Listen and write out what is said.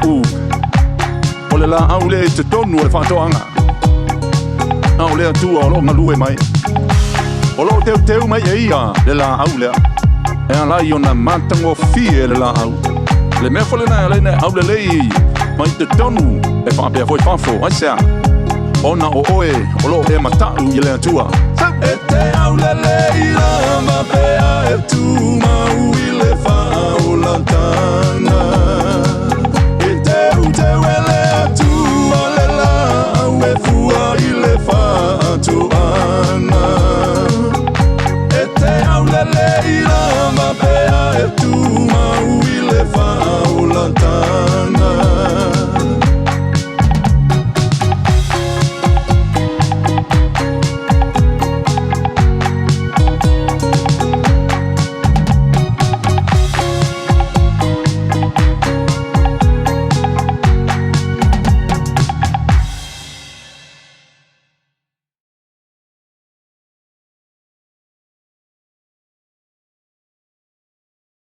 u o le la au le te tonu o le whātoanga na o le atua o lo ngalue mai o lo teu mai e ia le la au lea e alai o na matango fie le la au le mea fole na le au le lei mai te tonu e whapea foi whafo ai sea ona o oe o lo e matau i le atua e te au le lei la mapea e tu mau i le whaolatanga e teu